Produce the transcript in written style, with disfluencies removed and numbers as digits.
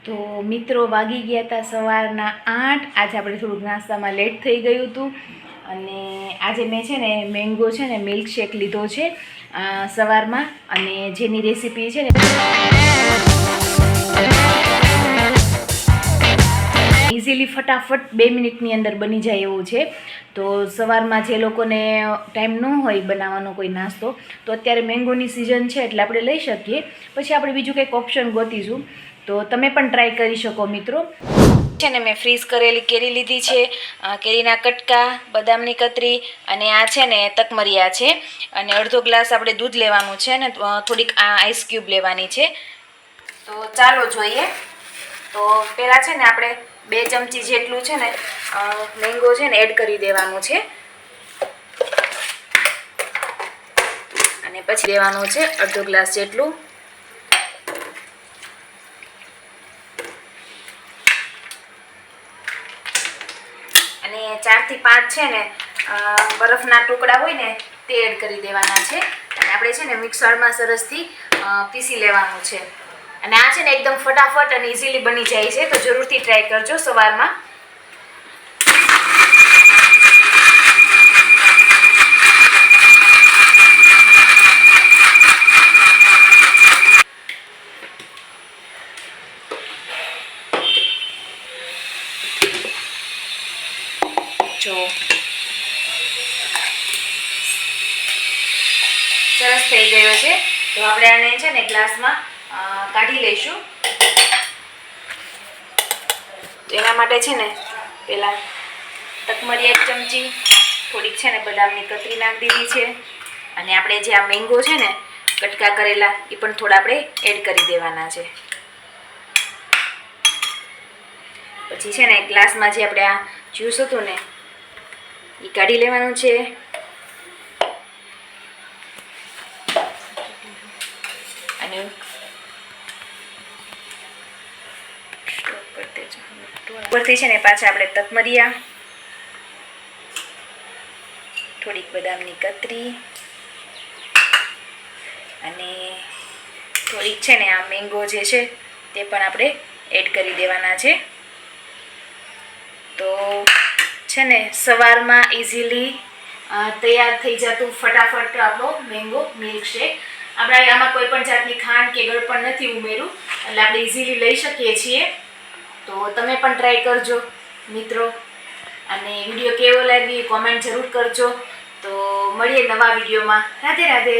તો મિત્રો વાગી ગયા હતા સવારના 8। આજે આપણે થોડુંક નાસ્તામાં લેટ થઈ ગયું હતું અને આજે મેં છે ને મેંગો છે ને મિલ્કશેક લીધો છે સવારમાં, અને જેની રેસીપી છે ને ઇઝીલી ફટાફટ 2 મિનિટની અંદર બની જાય એવું છે। તો સવારમાં જે લોકોને ટાઈમ ન હોય બનાવવાનો કોઈ નાસ્તો, તો અત્યારે મેંગોની સિઝન છે એટલે આપણે લઈ શકીએ, પછી આપણે બીજું કંઈક ઓપ્શન ગોતીશું। તો તમે પણ ટ્રાય કરી શકો મિત્રો। છે ને મેં ફ્રીઝ કરેલી કેરી લીધી છે, કેરીના કટકા, બદામની કતરી, અને આ છે ને તકમરિયા છે, અને અડધો ગ્લાસ આપણે દૂધ લેવાનું છે ને થોડીક આઈસ ક્યુબ લેવાની છે। તો ચાલો જોઈએ। તો પહેલાં છે ને આપણે 2 ચમચી જેટલું છે ને મેંગો છે ને એડ કરી દેવાનું છે, અને પછી દેવાનું છે અડધો ગ્લાસ જેટલું, અને 4 થી 5 છે ને બરફના ટુકડા હોય ને તે એડ કરી દેવાના છે, અને આપણે છે ને મિક્સરમાં સરસથી પીસી લેવાનું છે। અને આ છે ને એકદમ ફટાફટ અને ઇઝીલી બની જાય છે, તો જરૂરથી ટ્રાય કરજો સવારમાં। જો સરસ થઈ ગયો છે, તો આપણે આને છે ને ગ્લાસમાં કાઢી લઈશું। તો એના માટે છે ને પહેલા તકમરિયા 1 ચમચી, થોડીક છે ને બદામની કતરી નાખી દીધી છે, અને આપણે જે આ મેંગો છે ને કટકા કરેલા એ પણ થોડા આપણે એડ કરી દેવાના છે। પછી છે ને ગ્લાસમાં જે આપણે આ જ્યુસ હતું ને એ કાઢી લેવાનું છે, અને ઉપરથી છે ને પાછા આપણે તકમરિયા, થોડીક બદામની કતરી, અને થોડીક છે ને આ મેંગો જે છે તે પણ આપણે એડ કરી દેવાના છે। તો છે ને સવારમાં ઇઝીલી તૈયાર થઈ જતું ફટાફટ આપણો મેંગો મિલ્કશેક। આપણે આમાં કોઈ પણ જાતની ખાંડ કે ગળપણ નથી ઉમેર્યું, એટલે આપણે ઇઝીલી લઈ શકીએ છીએ। તો તમે પણ ટ્રાય કરજો મિત્રો, અને વિડીયો કેવો લાગ્યો કોમેન્ટ જરૂર કરજો। તો મળીએ નવા વિડીયોમાં। રાધે રાધે।